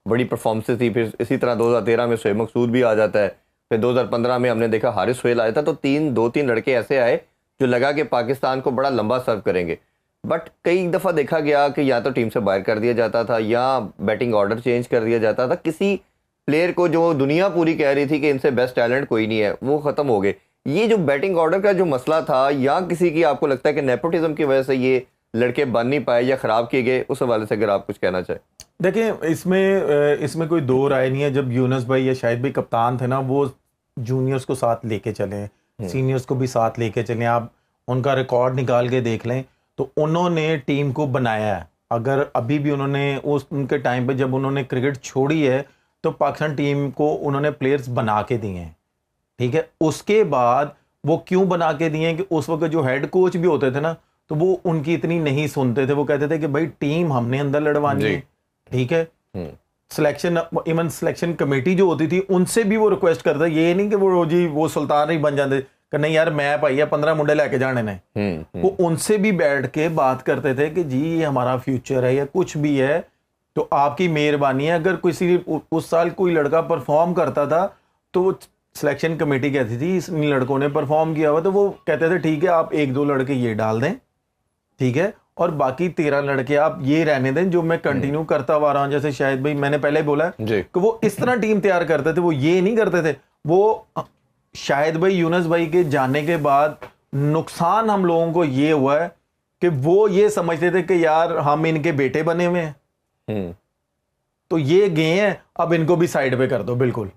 बड़ी परफॉर्मेंस थी। फिर इसी तरह 2013 में शोएब मकसूद भी आ जाता है, फिर 2015 में हमने देखा हारिस सोहेल आया था। तो 2-3 लड़के ऐसे आए जो लगा कि पाकिस्तान को बड़ा लंबा सर्व करेंगे, बट कई दफ़ा देखा गया कि या तो टीम से बाहर कर दिया जाता था या बैटिंग ऑर्डर चेंज कर दिया जाता था। किसी प्लेयर को जो दुनिया पूरी कह रही थी कि इनसे बेस्ट टैलेंट कोई नहीं है, वो ख़त्म हो गए। ये जो बैटिंग ऑर्डर का जो मसला था, या किसी की आपको लगता है कि नेपोटिज्म की वजह से ये लड़के बन नहीं पाए या ख़राब किए गए, उस हवाले से अगर आप कुछ कहना चाहें। देखिए इसमें कोई दो राय नहीं है। जब यूनुस भाई या शाहिद भाई कप्तान थे ना, वो जूनियर्स को साथ लेके चले, सीनियर्स को भी साथ लेके चले। आप उनका रिकॉर्ड निकाल के देख लें तो उन्होंने टीम को बनाया है। अगर अभी भी उन्होंने उनके टाइम पे जब उन्होंने क्रिकेट छोड़ी है तो पाकिस्तान टीम को उन्होंने प्लेयर्स बना के दिए हैं, ठीक है। उसके बाद वो क्यों बना के दिए कि उस वक्त जो हेड कोच भी होते थे ना, तो वो उनकी इतनी नहीं सुनते थे। वो कहते थे कि भाई टीम हमने अंदर लड़वानी है, ठीक है। सिलेक्शन, इवन सिलेक्शन कमेटी जो होती थी उनसे भी वो रिक्वेस्ट करता, ये नहीं कि वो सुल्तान ही बन जाते कि नहीं यार मैं भाई 15 मुंडे लेके जाने ने। वो उनसे भी बैठ के बात करते थे कि जी ये हमारा फ्यूचर है या कुछ भी है तो आपकी मेहरबानी है। अगर किसी उस साल कोई लड़का परफॉर्म करता था तो सिलेक्शन कमेटी कहती थी इस लड़कों ने परफॉर्म किया हुआ, तो वो कहते थे ठीक है आप 1-2 लड़के ये डाल दें, ठीक है, और बाकी 13 लड़के आप ये रहने दें जो मैं कंटिन्यू करता हुआ रहा हूं। जैसे शायद भाई मैंने पहले बोला कि वो इस तरह टीम तैयार करते थे, वो ये नहीं करते थे। वो शायद भाई यूनुस भाई के जाने के बाद नुकसान हम लोगों को ये हुआ है कि वो ये समझते थे कि यार हम इनके बेटे बने हुए हैं, तो ये गए हैं, अब इनको भी साइड पे कर दो। बिल्कुल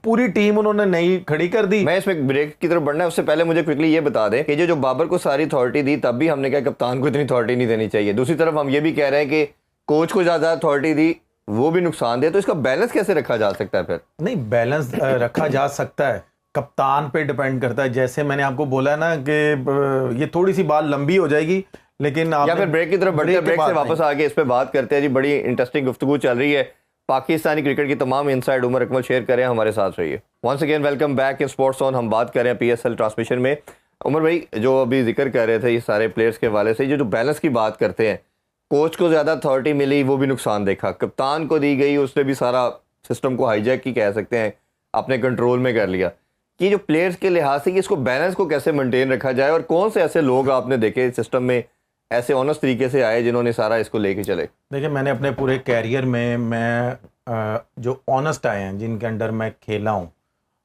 पूरी टीम उन्होंने नई खड़ी कर दी। मैं इसमें ब्रेक की तरफ बढ़ना है उससे पहले मुझे क्विकली ये बता दें कि जो बाबर को सारी अथॉरिटी दी, तब भी हमने कहा कप्तान को इतनी अथॉरिटी नहीं देनी चाहिए। दूसरी तरफ हम ये भी कह रहे हैं कि कोच को ज़्यादा अथॉरिटी दी, वो भी नुकसान दे, तो इसका बैलेंस कैसे रखा जा सकता है फिर? नहीं, बैलेंस रखा जा सकता है, कप्तान पे डिपेंड करता है। जैसे मैंने आपको बोला ना कि ये थोड़ी सी बात लंबी हो जाएगी, लेकिन या फिर ब्रेक की तरफ बढ़ते हैं, ब्रेक से वापस आके इस पे बात करते हैं जी। बड़ी इंटरेस्टिंग गुफ्तगू चल रही है, पाकिस्तानी क्रिकेट की तमाम इनसाइड उमर अकमल शेयर करें, हमारे साथ रहिए। Once again welcome back in sports on. हम बात कर रहे हैं PSL ट्रांसमिशन में। उमर भाई, जो अभी जिक्र कर रहे थे ये सारे प्लेयर्स के हवाले से, जो बैलेंस की बात करते हैं, कोच को ज़्यादा अथॉरिटी मिली, वो भी नुकसान देखा, कप्तान को दी गई, उसने भी सारा सिस्टम को हाईजैक ही कह सकते हैं, अपने कंट्रोल में कर लिया। कि जो प्लेयर्स के लिहाज से इसको बैलेंस को कैसे मेंटेन रखा जाए, और कौन से ऐसे लोग आपने देखे सिस्टम में ऐसे ऑनेस्ट तरीके से आए जिन्होंने सारा इसको लेके चले? देखिए, मैंने अपने पूरे कैरियर में जो ऑनेस्ट आए हैं, जिनके अंडर मैं खेला हूँ,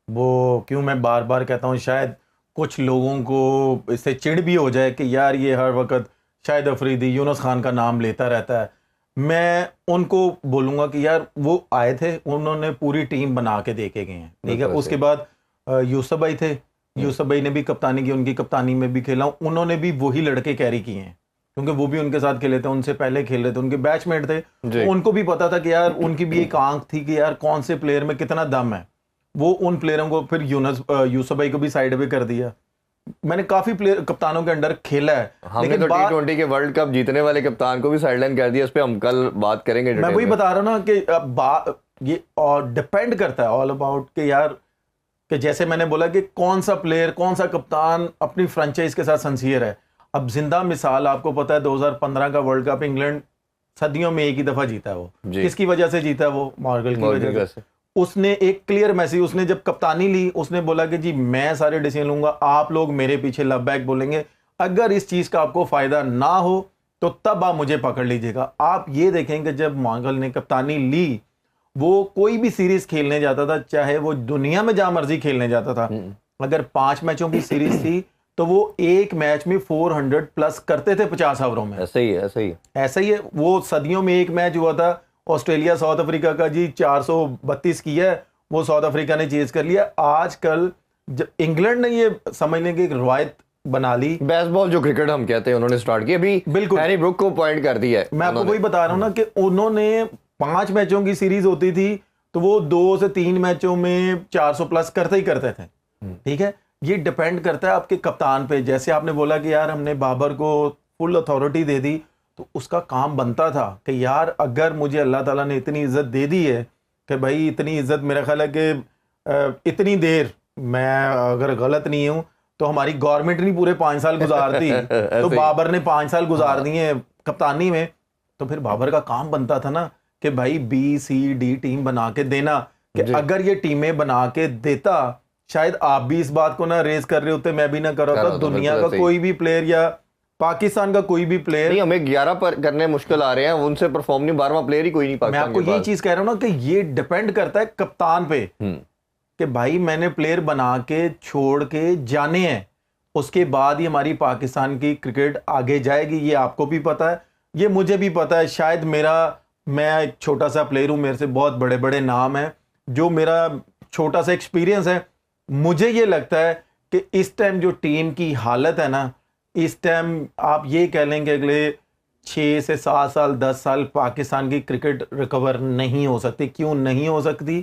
वो क्यों मैं बार बार कहता हूँ, शायद कुछ लोगों को इससे चिढ़ भी हो जाए कि यार ये हर वक्त शाहिद अफरीदी, यूनुस खान का नाम लेता रहता है। मैं उनको बोलूँगा कि यार वो आए थे, उन्होंने पूरी टीम बना के दे के गए हैं, ठीक है। उसके बाद यूसुफ भाई थे, यूसुफ भाई ने भी कप्तानी की, उनकी कप्तानी में भी खेला हूँ, उन्होंने भी वही लड़के कैरी किए हैं, क्योंकि वो भी उनके साथ खेले थे, उनसे पहले खेल रहे थे, उनके बैचमेट थे, तो उनको भी पता था कि यार उनकी भी एक आंख थी कि यार कौन से प्लेयर में कितना दम है। वो उन प्लेयरों को फिर यूसुफ भाई को भी साइड पे कर दिया। मैंने काफी प्लेयर कप्तानों के अंडर खेला है, लेकिन तो T20 के वर्ल्ड कप जीतने वाले कप्तान को भी साइडलाइन कर दिया। इस पे हम कल बात करेंगे। मैं वही बता रहा हूँ ना कि ये और डिपेंड करता है ऑल अबाउट कि यार कि जैसे मैंने बोला कि कौन सा प्लेयर, कौन सा कप्तान अपनी फ्रेंचाइज के साथ सिंसियर है। अब जिंदा मिसाल आपको पता है 2015 का वर्ल्ड कप इंग्लैंड सदियों में एक ही दफा जीता है। वो किसकी वजह से जीता है? वो मार्गल की वजह से। उसने एक क्लियर मैसेज, उसने जब कप्तानी ली, उसने बोला कि जी मैं सारे डिसीजन लूंगा, आप लोग मेरे पीछे लब बैक बोलेंगे, अगर इस चीज का आपको फायदा ना हो तो तब आप मुझे पकड़ लीजिएगा। आप ये देखेंगे जब मार्गल ने कप्तानी ली, वो कोई भी सीरीज खेलने जाता था, चाहे वो दुनिया में जहां मर्जी खेलने जाता था, अगर 5 मैचों की सीरीज थी तो वो एक मैच में 400 प्लस करते थे 50 ओवरों में। ऐसा ही है, ऐसा ही है, ऐसा ही है। वो सदियों में एक मैच हुआ था ऑस्ट्रेलिया साउथ अफ्रीका का, जी 432 किया है, वो साउथ अफ्रीका ने चेज कर लिया। आजकल जब इंग्लैंड ने ये समझने की एक रवायत बना ली, बेसबॉल जो क्रिकेट हम कहते हैं, उन्होंने स्टार्ट किया। अभी बिल्कुल हैरी ब्रुक को पॉइंट कर दिया है। मैं आपको वही बता रहा हूँ ना कि उन्होंने 5 मैचों की सीरीज होती थी तो वो 2 से 3 मैचों में 400 प्लस करते ही करते थे, ठीक है। ये डिपेंड करता है आपके कप्तान पे। जैसे आपने बोला कि यार हमने बाबर को फुल अथॉरिटी दे दी, तो उसका काम बनता था कि यार अगर मुझे अल्लाह ताला ने इतनी इज्जत दे दी है कि भाई इतनी इज्जत, मेरा ख्याल है कि इतनी देर, मैं अगर गलत नहीं हूं तो हमारी गवर्नमेंट नहीं पूरे 5 साल गुजारती तो बाबर ने 5 साल गुजार दिए कप्तानी में, तो फिर बाबर का काम बनता था ना कि भाई BCD टीम बना के देना, कि अगर ये टीमें बना के देता, शायद आप भी इस बात को ना रेज कर रहे होते, मैं भी ना कर रहा था। दुनिया का कोई भी प्लेयर या पाकिस्तान का कोई भी प्लेयर नहीं, हमें 11 पर करने मुश्किल आ रहे हैं, उनसे परफॉर्म नहीं, 12वां प्लेयर ही कोई नहीं पाकिस्तान। मैं आपको यही चीज कह रहा हूं ना कि ये डिपेंड करता है कप्तान पे कि भाई मैंने प्लेयर बना के छोड़ के जाने हैं, उसके बाद ही हमारी पाकिस्तान की क्रिकेट आगे जाएगी। ये आपको भी पता है, ये मुझे भी पता है। शायद मैं एक छोटा सा प्लेयर हूं, मेरे से बहुत बड़े बड़े नाम हैं, जो मेरा छोटा सा एक्सपीरियंस है, मुझे ये लगता है कि इस टाइम जो टीम की हालत है ना, इस टाइम आप ये कह लेंगे अगले 6 से 7 साल 10 साल पाकिस्तान की क्रिकेट रिकवर नहीं हो सकती। क्यों नहीं हो सकती?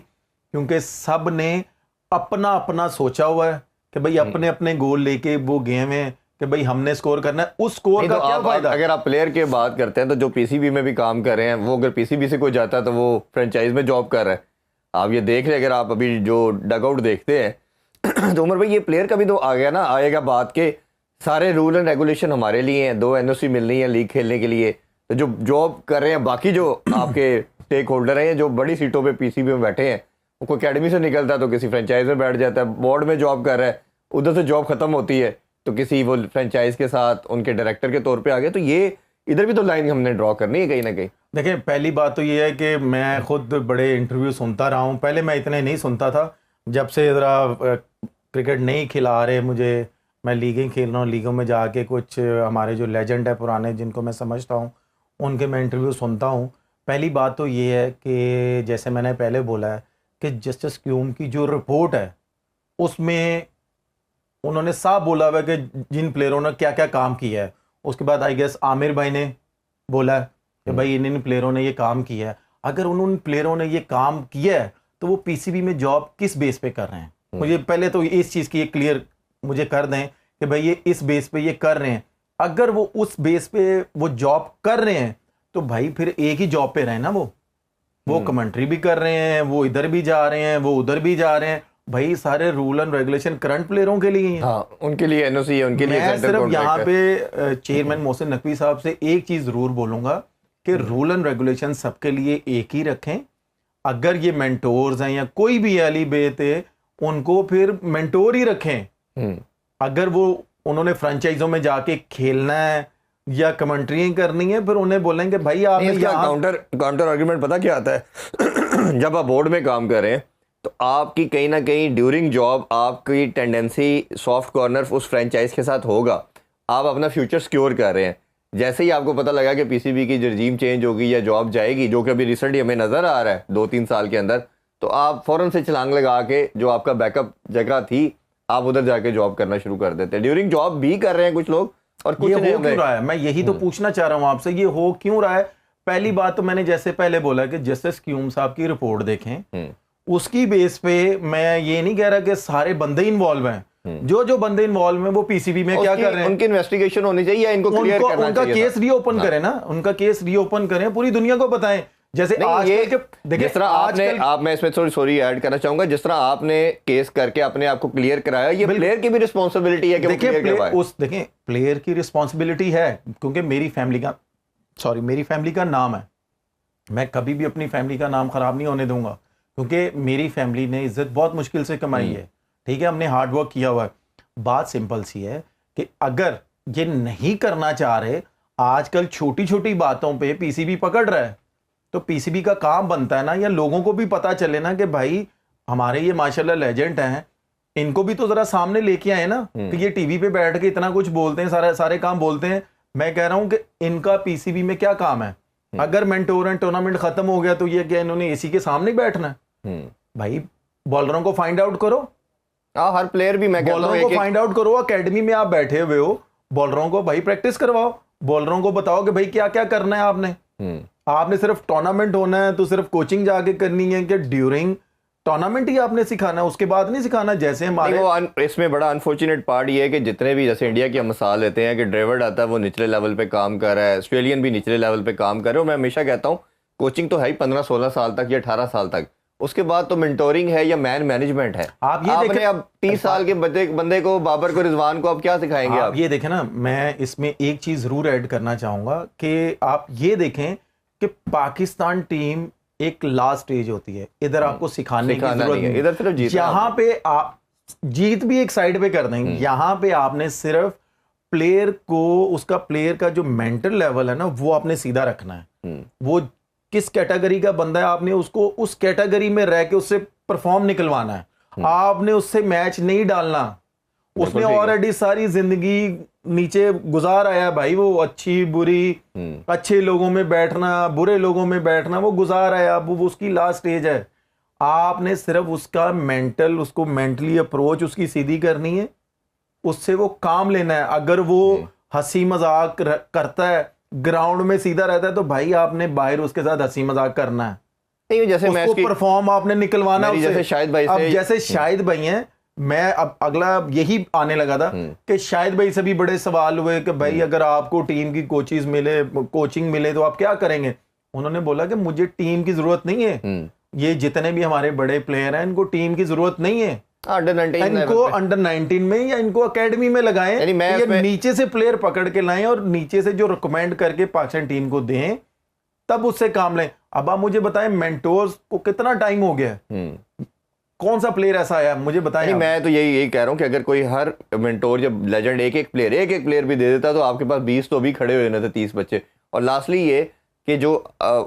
क्योंकि सब ने अपना अपना सोचा हुआ है कि भाई अपने अपने गोल लेके वो गए हैं कि भाई हमने स्कोर करना है। उस स्कोर का क्या फायदा? अगर आप प्लेयर की बात करते हैं तो जो PCB में भी काम कर रहे हैं, वो अगर PCB से कोई जाता है तो वो फ्रेंचाइज में जॉब कर रहा है। आप ये देख रहे हैं, अगर आप अभी जो डगआउट देखते हैं तो उमर भाई ये प्लेयर का भी तो आ गया ना, आएगा बात के सारे रूल एंड रेगुलेशन हमारे लिए हैं, 2 NOC मिलनी है लीग खेलने के लिए, तो जो जॉब कर रहे हैं बाकी जो आपके स्टेक होल्डर हैं, जो बड़ी सीटों पे PCB में बैठे हैं, वो अकेडमी से निकलता है तो किसी फ्रेंचाइज में बैठ जाता है, बोर्ड में जॉब कर रहा है, उधर से जॉब खत्म होती है तो किसी वो फ्रेंचाइज के साथ उनके डायरेक्टर के तौर पे आ गए। तो ये इधर भी तो लाइन हमने ड्रॉ करनी है कहीं ना कहीं। देखिए, पहली बात तो ये है कि मैं खुद बड़े इंटरव्यू सुनता रहा हूँ, पहले मैं इतने नहीं सुनता था, जब से ज़रा क्रिकेट नहीं खिला रहे मुझे, मैं लीगें खेल रहा हूँ, लीगों में जाके कुछ हमारे जो लेजेंड है पुराने, जिनको मैं समझता हूँ, उनके मैं इंटरव्यू सुनता हूँ, पहली बात तो ये है कि जैसे मैंने पहले बोला है कि जस्टिस क्यूम की जो रिपोर्ट है उसमें उन्होंने साफ बोला हुआ है कि जिन प्लेयरों ने क्या क्या काम किया है। उसके बाद आई गेस आमिर भाई ने बोला है कि भाई इन प्लेयरों ने ये काम किया है। अगर उन प्लेयरों ने ये काम किया है तो वो पीसीबी में जॉब किस बेस पे कर रहे हैं? मुझे पहले तो इस चीज़ की क्लियर मुझे कर दें कि भाई ये इस बेस पे ये कर रहे हैं। अगर वो उस बेस पे वो जॉब कर रहे हैं तो भाई फिर एक ही जॉब पे रहे ना। वो कमेंट्री भी कर रहे हैं, वो इधर भी जा रहे हैं, वो उधर भी जा रहे हैं। भाई सारे रूल एंड रेगुलेशन करंट प्लेयरों के लिए हैं। हाँ, उनके लिए एनओसी है, उनके लिए मैं सेंट्रल सिर्फ कॉन्ट्रैक्ट यहाँ है। पे चेयरमैन मोहसिन नकवी साहब से एक चीज जरूर बोलूंगा कि रूल एंड रेगुलेशन सबके लिए एक ही रखें। अगर ये मेंटोर्स हैं या कोई भी अली बेत है उनको फिर मेंटोर ही रखें। अगर वो उन्होंने फ्रेंचाइजों में जाके खेलना है या कमेंट्री करनी है फिर उन्हें बोलेंगे भाई आप काउंटर आर्गुमेंट पता क्या आता है? जब आप बोर्ड में काम कर रहे हैं तो आपकी कहीं ना कहीं ड्यूरिंग जॉब आपकी टेंडेंसी सॉफ्ट कॉर्नर उस फ्रेंचाइज के साथ होगा। आप अपना फ्यूचर सिक्योर कर रहे हैं। जैसे ही आपको पता लगा कि पीसीबी की रजीम चेंज होगी या जॉब जाएगी, जो कि अभी रिसेंटली हमें नज़र आ रहा है 2-3 साल के अंदर, तो आप फ़ौरन से छलांग लगा के जो आपका बैकअप जगह थी आप उधर जाके जॉब करना शुरू कर देते हैं। ड्यूरिंग जॉब भी कर रहे हैं कुछ लोग और कुछ ये नहीं। हो क्यों रहा है? मैं यही तो पूछना चाह रहा हूं आपसे, ये हो क्यों रहा है? पहली बात तो मैंने जैसे पहले बोला कि जस्टिस क्यूम साहब की रिपोर्ट देखें, उसकी बेस पे मैं ये नहीं कह रहा कि सारे बंदे इन्वॉल्व हैं। जो बंदे इन्वॉल्व हैं वो पीसीबी में क्या कर रहे हैं, उनकी इन्वेस्टिगेशन होनी चाहिए या इनको क्लियर करना उनका चाहिए। केस रीओपन करें ना, उनका केस रीओपन करें, पूरी दुनिया को बताएं। जैसे आज जिस तरह मैं इसमें सॉरी ऐड करना चाहूंगा, जिस तरह आपने केस करके अपने आप को क्लियर कराया, ये प्लेयर की भी रिस्पॉन्सिबिलिटी है कि वो क्लियर करवाए। देखें प्लेयर की रिस्पॉन्सिबिलिटी है क्योंकि मेरी फैमिली का नाम है। मैं कभी भी अपनी फैमिली का नाम खराब नहीं होने दूंगा क्योंकि मेरी फैमिली ने इज्जत बहुत मुश्किल से कमाई है। ठीक है, हमने हार्ड वर्क किया हुआ है। बात सिंपल सी है कि अगर ये नहीं करना चाह रहे, आजकल छोटी छोटी बातों पे पीसीबी पकड़ रहा है, तो पीसीबी का काम बनता है ना, या लोगों को भी पता चले ना कि भाई हमारे ये माशाल्लाह लेजेंड हैं, इनको भी तो जरा सामने लेके आए ना कि ये टीवी पे बैठ के इतना कुछ बोलते हैं, सारे काम बोलते हैं। मैं कह रहा हूं कि इनका पीसीबी में क्या काम है? अगर मेंटोर एंड टूर्नामेंट खत्म हो गया तो ये क्या इन्होंने एसी के सामने बैठना है? भाई बॉलरों को फाइंड आउट करो। हर प्लेयर भी मैं बॉलरों को फाइंड आउट करो। एकेडमी में आप बैठे हुए हो, बॉलरों को भाई प्रैक्टिस करवाओ, बॉलरों को बताओ कि भाई क्या क्या करना है आपने सिर्फ टूर्नामेंट होना है तो सिर्फ कोचिंग जाके करनी है कि ड्यूरिंग टूर्नामेंट ही आपने सिखाना है, उसके बाद नहीं सिखाना? जैसे हमारे इसमें बड़ा अनफॉर्चुनेट पार्ट ये है कि जितने भी जैसे इंडिया की हम मिसाल लेते हैं कि ड्रेवर्ड आता है वो निचले लेवल पे काम कर रहा है, ऑस्ट्रेलियन भी निचले लेवल पे काम कर रहे हो। मैं हमेशा कहता हूँ कोचिंग तो है ही 15-16 साल तक या 18 साल तक, उसके बाद तो मेंटोरिंग है या मैन मैनेजमेंट है। आपने अब 30 साल के बंदे को, बाबर को, रिजवान को आप क्या सिखाएंगे? आप ये देखें ना, मैं इसमें एक चीज जरूर ऐड करना चाहूंगा कि आप ये देखें कि पाकिस्तान टीम एक लास्ट स्टेज होती है, इधर आपको सिखाने की जरूरत नहीं है, इधर सिर्फ जीत। यहाँ पे आप जीत भी एक साइड पे कर देंगे, यहाँ पे आपने सिर्फ प्लेयर को, उसका प्लेयर का जो मेंटल लेवल है ना वो आपने सीधा रखना है। वो किस कैटेगरी का बंदा है आपने उसको उस कैटेगरी में रह के उससे परफॉर्म निकलवाना है। आपने उससे मैच नहीं डालना। उसने ऑलरेडी सारी जिंदगी नीचे गुजार आया भाई, वो अच्छी बुरी, अच्छे लोगों में बैठना, बुरे लोगों में बैठना, वो गुजार आया। अब वो उसकी लास्ट स्टेज है। आपने सिर्फ उसका मेंटल, उसको मेंटली अप्रोच उसकी सीधी करनी है, उससे वो काम लेना है। अगर वो हंसी मजाक करता है, ग्राउंड में सीधा रहता है, तो भाई आपने बाहर उसके साथ हंसी मजाक करना है। नहीं, जैसे उसको परफॉर्म आपने निकलवाना है। जैसे शाहिद भाई अब जैसे शाहिद भाई हैं, मैं अब अगला यही आने लगा था कि शाहिद भाई से भी बड़े सवाल हुए कि भाई अगर आपको टीम की कोचिंग मिले तो आप क्या करेंगे? उन्होंने बोला कि मुझे टीम की जरूरत नहीं है, ये जितने भी हमारे बड़े प्लेयर हैं इनको टीम की जरूरत नहीं है, इनको अंडर 19 में या इनको एकेडमी में लगाएं, ये नीचे से प्लेयर पकड़ के लाएं और नीचे से जो रिकमेंड करके पाकिस्तान टीम को दें, तब उससे काम लें। अब आप मुझे बताएं मेंटोर्स को कितना टाइम हो गया, कौन सा प्लेयर ऐसा आया मुझे बताएं? मैं तो यही कह रहा हूं कि अगर कोई हर मेंटोर जब लेजेंड एक एक प्लेयर भी दे देता तो आपके पास 20 तो अभी खड़े हुए थे, 30 बच्चे। और लास्टली ये कि जो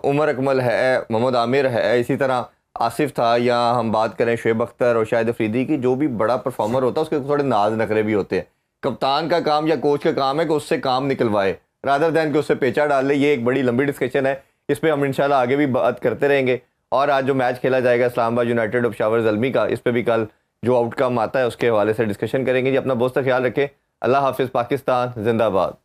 उमर अकमल है, मोहम्मद आमिर है, इसी तरह आसिफ था, या हम बात करें शुएब अख्तर और शाहिद अफरीदी की, जो भी बड़ा परफॉर्मर होता है उसके थोड़े नाज नखरे भी होते हैं। कप्तान का काम या कोच का काम है कि उससे काम निकलवाए, रादर दैन कि उससे पेचा डाल ले। ये एक बड़ी लंबी डिस्कशन है, इस पर हम इंशाल्लाह आगे भी बात करते रहेंगे। और आज जो मैच खेला जाएगा इस्लामाबाद यूनाइटेड और पेशावर ज़ल्मी का, इस पर भी कल जो आउटकम आता है उसके हवाले से डिस्कशन करेंगे जी। अपना बहुत सा ख्याल रखें। अल्लाह हाफिज़। पाकिस्तान जिंदाबाद।